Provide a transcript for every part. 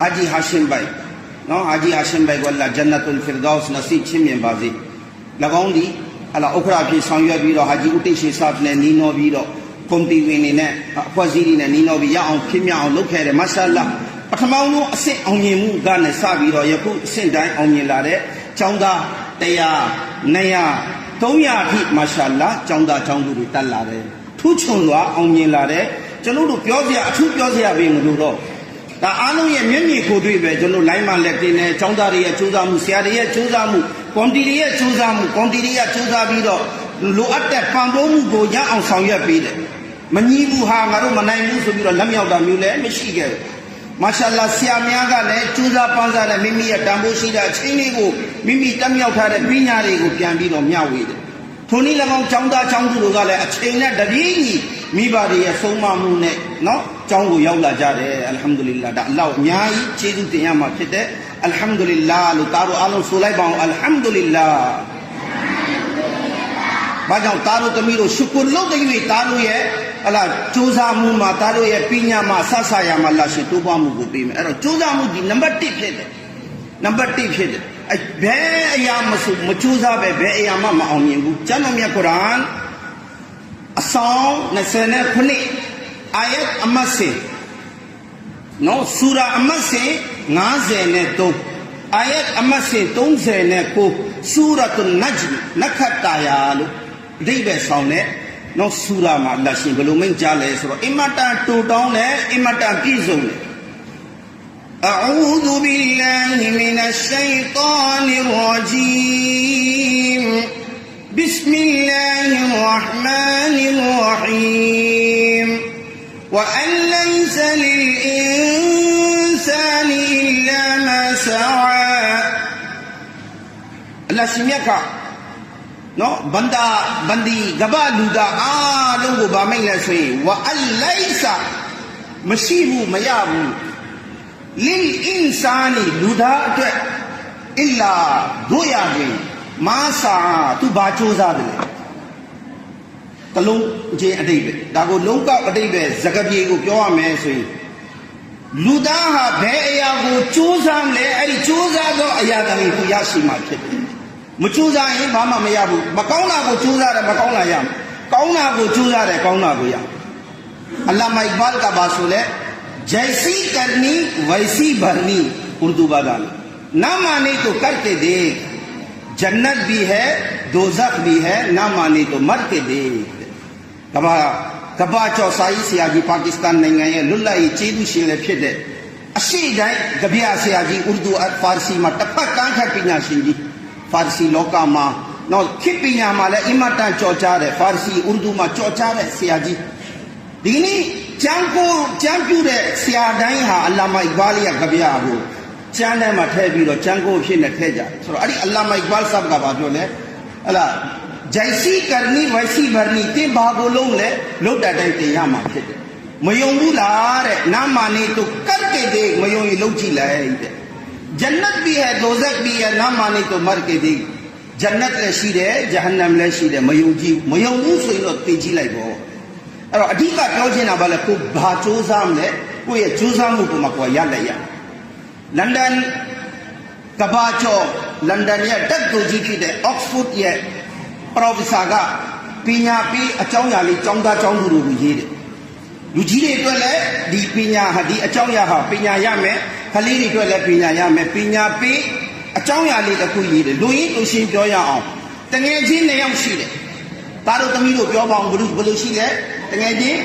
Haji Hashim Bhai, no Haji Hashim Bhai walla Jannatul Firdaus nasib chimyen bazi. Lagaundi ala okra pi sangya biro Haji Uti Shisab ne Nino biro Komti wini ne Waziri ne Nino bi ya on kimya on lokhe de mashallah. Pathamaunu asin onyin mu ga ne sa biro yaku asin dai onyin la de chaungda taya naya 300 thi mashallah chaungda chaungdu de tat la de. Thu chun lwa onyin la de ကျွန်တော်တို့ပြောစရာအထူးပြောစရာပဲမလို့တော့ဒါအားလုံးရဲ့မျက်မြင်ကိုယ်တွေ့ပဲကျွန်တော်လိုင်းမှလက်တင်နေចောင်းသားတွေရဲ့စူးစမ်းမှုဆရာတွေရဲ့စူးစမ်းမှုကွန်တီတွေရဲ့စူးစမ်းမှုကွန်တီတွေရဲ့စူးစမ်းပြီးတော့လိုအပ်တဲ့ပံ့ပိုးမှုကိုရအောင်ဆောင်ရွက်ပေးတယ်မညီဘူးဟာငါတို့မနိုင်ဘူးဆိုပြီးတော့လက်မြောက်တာမျိုးလည်းမရှိခဲ့ဘူးမာရှာလာဆရာများကလည်းစူးစမ်းပန်းစားတဲ့မိမိရဲ့တန်ဖိုးရှိတဲ့အချင်းလေးကိုမိမိတက်မြောက်ထားတဲ့ပညာတွေကိုပြန်ပြီးတော့မျှဝေတယ်ထိုနည်း၎င်းចောင်းသားចောင်းသူတို့ကလည်းအချိန်နဲ့တပြေးညီမိဘတွေရဲ့ဆုံးမမှုနဲ့เนาะចောင်းကိုရောက်လာကြတယ်အလ်ဟမ်ဒူလ illah ဒါအလ္လာဟ်အများကြီးကျေးဇူးတင်ရမှာဖြစ်တယ်အလ်ဟမ်ဒူလ illah လို့သားတို့အားလုံးဆိုလိုက်ပါအောင်အလ်ဟမ်ဒူလ illah ဘာကြောင့်သားတို့သမီးတို့ရှုကုလုပ်တဲ့၍သားတို့ရဲ့အလားကြိုးစားမှုမှာသားတို့ရဲ့ပညာမှာဆက်ဆာရမှာလာရှိတိုးပွားမှုကိုပေးမယ်အဲ့တော့ကြိုးစားမှုဒီနံပါတ်1ဖြစ်တယ်နံပါတ်1ဖြစ်တယ်ဘယ်အရာမဆိုမကြိုးစားပဲဘယ်အရာမှမအောင်မြင်ဘူးကျမ်းတော်မြတ်ကုရ်အာန်အဆောင်29အာယတ်အမတ်စဉ်နော်ဆူရာအမတ်စဉ်53အာယတ်အမတ်စဉ်39ဆူရာတုန်နဂျ်နခတ်တာယာလို့အဓိပ္ပာယ်ဆောင်တဲ့နော်ဆူရာမှာလက်ရှိဘယ်လိုမိန့်ကြားလဲဆိုတော့အင်မတန်တိုးတောင်းတယ်အင်မတန်ပြည့်စုံတယ်أعوذ بالله من الشيطان الرجيم بسم الله الرحمن الرحيم وأن ليس للإنسان إلا ما سعى الله سمعك no bandi gaba luda longo ba mai la sui wa an laysa mashibu mayabu lil insani luda atwet illa doya bin ma sa tu ba chosa de talong je adaibe da ko long ka adaibe zakapye ko pyo ya me so yin luda ha bhe aya ko chosa le ai chosa do aya ta ni ku ya shi ma phit de ma chosa yin ba ma ma ya bu ma kaung la ko chosa de ma kaung la ya kaung la ko chosa de kaung la ko ya allama iqbal ka ba so le जैसी करनी वैसी भरनी उर्दू बादान ना माने तो करके देख जन्नत भी है दोज़ख भी है ना माने तो मर के देख कबा चौसाई सियाजी पाकिस्तान नहीं गए लुल्लाई चेदू शिले फिदे अशी जाए गबिया सियाजी उर्दू फारसी मा टप्पा कांखा पिना शिंजी फारसी लोका मा नो खिपिया माले इमाटा चौचार है फारसी उर्दू मा चौचार है सियाजी दीनी चैंपू दे सियादाई हा अल्लामा इकबाल या गबिया हो चैंडे में ठे बीरो चैंको फिर न ठे जा सो अरे अल्लामा इकबाल साहब का बात बोले अल्लाह जैसी करनी वैसी भरनी ते भागो लोग ले लोग डाटाई ते यहाँ मार फिर मयोंगू लार ना माने तो करके देख मयोंगी लोग जी लाए जन्नत भी है दोज़ख भी है ना माने तो मर के देख जन्नत ले शीरे जहन्नम ले शीरे मयोंगू सो इनो तेजी लाई बोအဲ့တော့အဓိကပြောချင်တာဘာလဲကိုဘာစူးစမ်းလဲကိုရဲ့စူးစမ်းမှုကိုမှကိုရလိုက်ရလန်ဒန်ကဘာချောလန်ဒန်ရဲ့တက်တူကြီးဖြစ်တဲ့ Oxford ရဲ့ Professor ကပညာပေးအကြောင်းအရာလေးကျောင်းသားကျောင်းသူတွေကိုရေးတယ်လူကြီးတွေအတွက်လည်းဒီပညာဟာဒီအကြောင်းအရာဟာပညာရမယ်ကလေးတွေအတွက်လည်းပညာရမယ်ပညာပေးအကြောင်းအရာလေးတစ်ခုရေးတယ်လူရင်းလူရှင်းပြောရအောင်တငယ်ချင်း2ယောက်ရှိတယ်ဒါတို့သမီးတို့ပြောပါအောင်ဘယ်လိုရှိလဲတကယ်ချင်း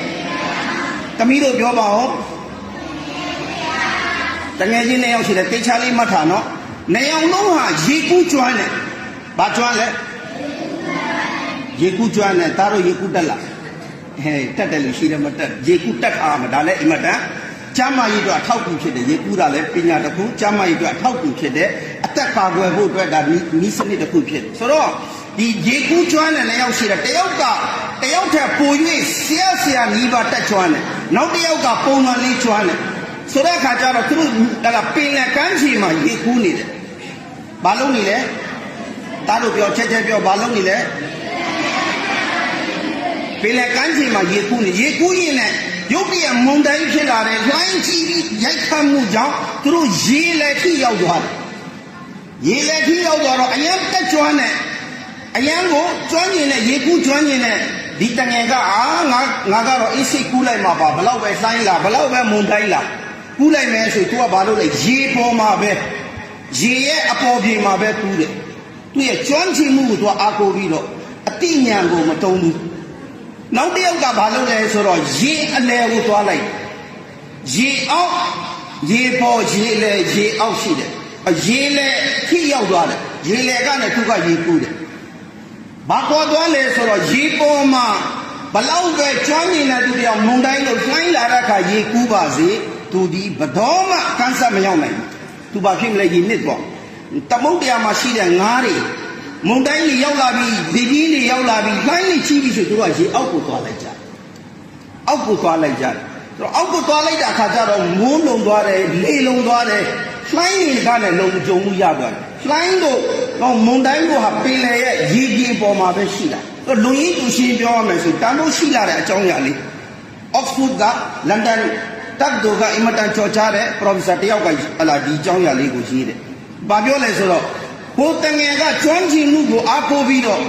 သမီးတို့ပြောပါဦးတကယ်ချင်း2ယောက်ရှိတယ်တိတ်ချလေးမှတ်ထားနော်2ယောက်လုံးဟာရေကူးကျွမ်းတယ်ဘာကျွမ်းလဲရေကူးကျွမ်းတယ်ဒါတို့ရေကူးတက်လာဟဲ့တက်တယ်လို့ရှိတယ်မတက်ရေကူးတက်အားမဒါလည်းအမတန်ကျမ်းမာရေးအတွက်အထောက်အကူဖြစ်တယ်ရေကူးတာလည်းပညာတစ်ခုကျမ်းမာရေးအတွက်အထောက်အကူဖြစ်တယ်အသက်ကာကွယ်ဖို့အတွက်ဒါနီးစနစ်တစ်ခုဖြစ်တယ်ဆိုတော့ဒီရေကူးကျွမ်းတဲ့2ယောက်ရှိတယ်တယောက်ထက်ပို၍ဆရာနီးပါတက်ကျွမ်းတယ်နောက်တစ်ယောက်ကပုံမှန်လေးကျွမ်းတယ်ဆိုတဲ့အခါကျတော့သူတို့ဒါကပင်လယ်ကမ်းခြေမှာရေကူးနေတယ်ဘာလုပ်နေလဲတားတို့ပြောချက်ပြောဘာလုပ်နေလဲပင်လယ်ကမ်းခြေမှာရေကူးနေရေကူးရင်လည်း ရုပ်တရက်မုန်တိုင်းဖြစ်လာတယ်လှိုင်းကြီးပြီးရိုက်ခတ်မှုကြောင့်သူတို့ရေလက်ထိရောက်သွားတယ်ရေလက်ထိရောက်သွားတော့အယံတက်ကျွမ်းနဲ့အယံကိုကျွမ်းကျင်တဲ့ရေကူးကျွမ်းကျင်တဲ့ဒီတငယ်ကငါကတော့အေးစိတ်ကူးလိုက်မှာပါဘလောက်ပဲလှိုင်းလာဘလောက်ပဲမုန်တိုင်းလာကူးလိုက်မယ်ဆို तू ကဘာလို့လဲရေပေါ်မှာပဲရေရဲ့အပေါ်ပြေမှာပဲကူးတယ်သူရဲ့ကျွမ်းကျင်မှုကို तू အားကိုးပြီးတော့အတိညာကိုမတုံးဘူးနောက်တစ်ယောက်ကဘာလုပ်လဲဆိုတော့ရေအလယ်ကိုသွားလိုက်ရေအောက်ရေပေါ်ရေလယ်ရေအောက်ရှိတယ်ရေလယ်ထိရောက်သွားတယ်ရေလယ်ကလည်းသူကရေကူးတယ်ဘာသွားလဲဆိုတော့ရေပေါ်မှာဘလောက်ပဲကျွမ်းကျင်တဲ့သူတယောက်မုန်တိုင်းလို့လှိုင်းလာတဲ့အခါရေကူးပါစေသူဒီဘတော်မှကန်းဆက်မရောက်နိုင်ဘူးသူဘာဖြစ်မလဲရေနစ်သွားသမုတ်တရားမှာရှိတဲ့ငါးတွေမုန်တိုင်းတွေရောက်လာပြီးလေပြင်းတွေရောက်လာပြီးလှိုင်းတွေချီးပြီးဆိုသူကရေအောက်ကိုသွားလိုက်ကြအောက်ကိုသွားလိုက်ကြတယ်အောက်ကိုသွားလိုက်တဲ့အခါကျတော့မိုးလုံသွားတယ်လေလုံသွားတယ်လှိုင်းတွေကလည်းလုံကြုံမှုရသွားတယ်လှိုင်းတို့မုန်တိုင်းကိုဟာပင်လယ်ရဲ့ရေပြင်ပေါ်မှာပဲရှိတာလူရင်းသူရှင်းပြောရမယ်ဆိုတန်ဖို့ရှိလာတဲ့အကြောင်းအရာလေး Oxford က London တက်ဒိုကအင်မတန်ကြော်ကြားတဲ့ professor တယောက်ကဒီအကြောင်းအရာလေးကိုရေးတယ်။ဘာပြောလဲဆိုတော့ဟိုတငယ်ကကျွမ်းကျင်မှုကိုအားကိုးပြီးတော့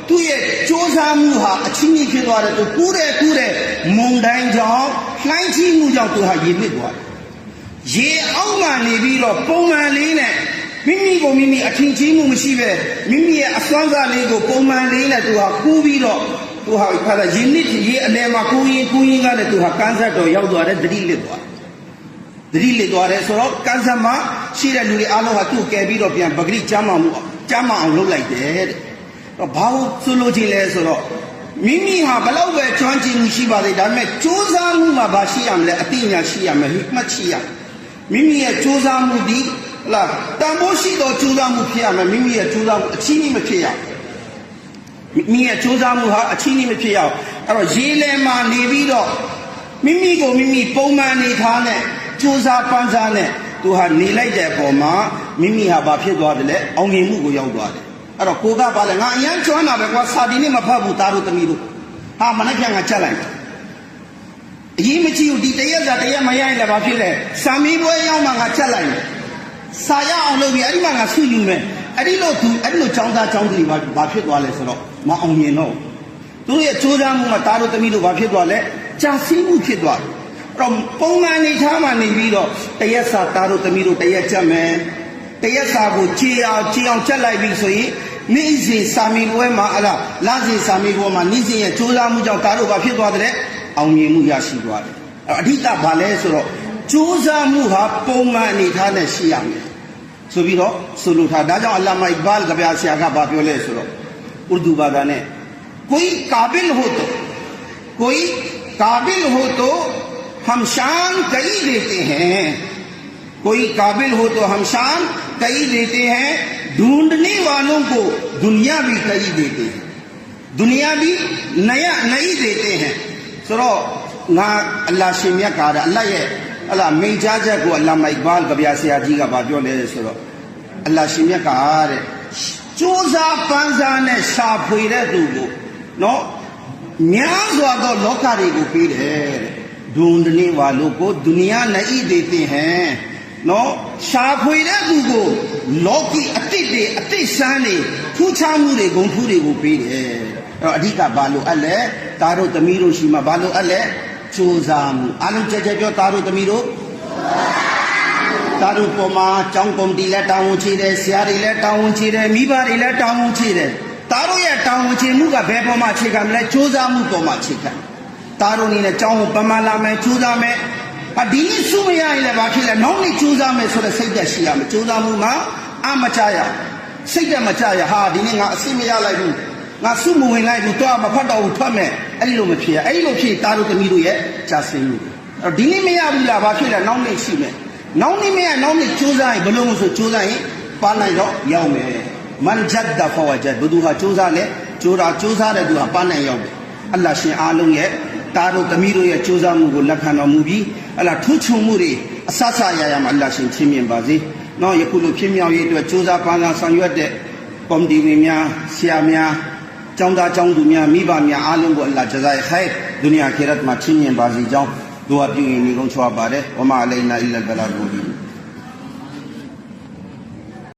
သူ့ရဲ့စူးစမ်းမှုဟာအချင်းကြီးဖြစ်သွားတယ်သူကူးတဲ့မုန်တိုင်းကြောင့်လှိုင်းကြီးမှုကြောင့်သူဟာရေနစ်သွားတယ်။ရေအောက်မှာနေပြီးတော့ပုံမှန်လေးနဲ့မိမိကိုမိမိအထင်ကြီးမှုမရှိပဲမိမိရဲ့အစွမ်းစားလေးကိုပုံမှန်လေးနဲ့သူဟာကူးပြီးတော့သူဟာခါရရေနစ်ရေအလယ်မှာကူးရင်ကလည်းသူဟာကန်းဆက်တော်ရောက်သွားတယ်တတိလစ်သွားတယ်ဆိုတော့ကန်းဆက်မှာရှိတဲ့လူတွေအားလုံးဟာသူ့ကယ်ပြီးတော့ပြန်ပဂရိကျမ်းမာအောင်လုပ်လိုက်တယ်တဲ့တော့ဘာလို့ဆိုလိုချင်လဲဆိုတော့မိမိဟာဘလောက်ပဲကျွမ်းကျင်မှုရှိပါသေးဒါပေမဲ့စူးစမ်းမှုမှာဘာရှိရမလဲအသိဉာဏ်ရှိရမယ်ဟိမှတ်ရှိရမိမိရဲ့စူးစမ်းမှုဒီလားတန်ဖိုးရှိသောစူးစမ်းမှုဖြစ်ရမယ်မိမိရဲ့စူးစမ်းမှုအချင်းကြီးမဖြစ်ရမိမိရဲ့စူးစမ်းမှုဟာအချင်းကြီးမဖြစ်ရအောင်အဲ့တော့ရေလယ်မှာနေပြီးတော့မိမိကိုမိမိပုံမှန်နေထားနဲ့စူးစမ်းပန်းစားနဲ့သူဟာနေလိုက်တဲ့အပေါ်မှာမိမိဟာဘာဖြစ်သွားတယ်လဲအောင်မြင်မှုကိုရောက်သွားတယ်အဲ့တော့ကိုကပါလဲငါအရန်ကျွမ်းတာပဲကွာစာဒီနေ့မဖတ်ဘူးသားတို့သမီးတို့ဟာမနေ့ကငါချက်လိုက်အရေးမကြီးဘူးဒီတရက်မရရင်လည်းဘာဖြစ်လဲစာမီးပွဲရောက်မှငါချက်လိုက်စာရအောင်လုပ်ပြီးအဲ့ဒီမှာငါဆွယူမယ်အဲ့ဒီလိုចောင်းသားចောင်းသူတွေဘာဖြစ်သွားလဲဆိုတော့မအောင်မြင်တော့သူတို့ရဲ့စူးစမ်းမှုမှာသားတို့သမီးတို့ဘာဖြစ်သွားလဲကြာစီးမှုဖြစ်သွားတယ်အဲ့တော့ပုံမှန်နေထားမှနေပြီးတော့တရက်စာသားတို့သမီးတို့တရက်ချက်မယ်တရက်စာကိုကြည်အောင်ချက်လိုက်ပြီးဆိုရင်နေ့စဉ်စာမီပွဲမှာလစဉ်စာမီပွဲမှာနေ့စဉ်ရဲ့စူးစမ်းမှုကြောင့်သားတို့ဘာဖြစ်သွားတယ်အောင်မြင်မှုရရှိသွားတယ်အဓိကဘာလဲဆိုတော့စူးစမ်းမှုဟာပုံမှန်အနေထားနဲ့ရှိရမယ်ဆိုပြီးတော့ဆိုလိုထားဒါကြောင့်အလ္လာမာအစ်ဘာလ်ကဗျာဆရာကဘာပြောလဲဆိုတော့ဥရဒူဘာသာနဲ့कोई काबिल हो तो हम शान कई देते हैं कोई काबिल हो तो हम शान कई देते हैं ढूंढने वालों को दुनिया भी कई देते हैं दुनिया भी नई देते हैं सुनो ना अल्लाह शिमिया कहा अल्लाह ये अल्लाह मेजाजा को अल्लामा इकबाल कबिया सियाजी का बात जो ले सुनो अल्लाह शिमिया कहा चूजा पंजा ने शाफुरे दूगो नो न्याज़ वादो लोकारी को पीर है ढूंढने वालों को दुनिया नहीं देते हैं नो शाफुरे दूगो लोकी अति साने पूछा मुरे गोंफुरे को पीर है अधिका बालो अल्ले तारो तमीरो शिमा बालो अल्ले चोजामु आलम चेचो तारो तमीरो तारो पोमा चौंकोम टीले टाउन चीरे सियारी ले टाउन चीरे मीबारी ले टाउन चीरे तारो ये टाउन चीमु का बे पोमा चीका मिले चोजामु पोमा चीका तारो नी ने चाऊ पमाला में चोजा में दीनी सुमया इले बाकी ले नौनी चोजा में सोरे सैदा शिया में चोजामु मा आ मचाया सैदा मचाया हा दीनी nga असिमया लाई बु nga सुमु wen लाई बु तो ma phat taw phwat me ai lo ma phit ai lo phit तारो तमी do ye ja sin mu dीनी me ya bu la ba phit la naw ni shi me naw ni me ya naw ni choza yin blo so choza yin pa nai do yaw me man jadda fawajad budu ha choza le choza de du ha pa nai yaw me Allah shin a long ye तारो तमी do ye choza mu ko lakhan taw mu bi Allah thu chung mu de asasa ya ya ma Allah shin chin myin ba se no yakku lo phit myaw ye atwat choza pa na sang yuat de committee win mya sia mya ကျောင်းသားကျောင်းသူများမိဘများအားလုံးကိုအလ္လာဟ်ဂျဇာအီခိုင်ဒုနီယာခေရတ်မှာချီးမြှင့်ပါစေကြောင်း ဒုဝပြုရင်ဒီကုန်းချွာပါတယ်ဝမအလိနာအီလဘလာဘူဒီ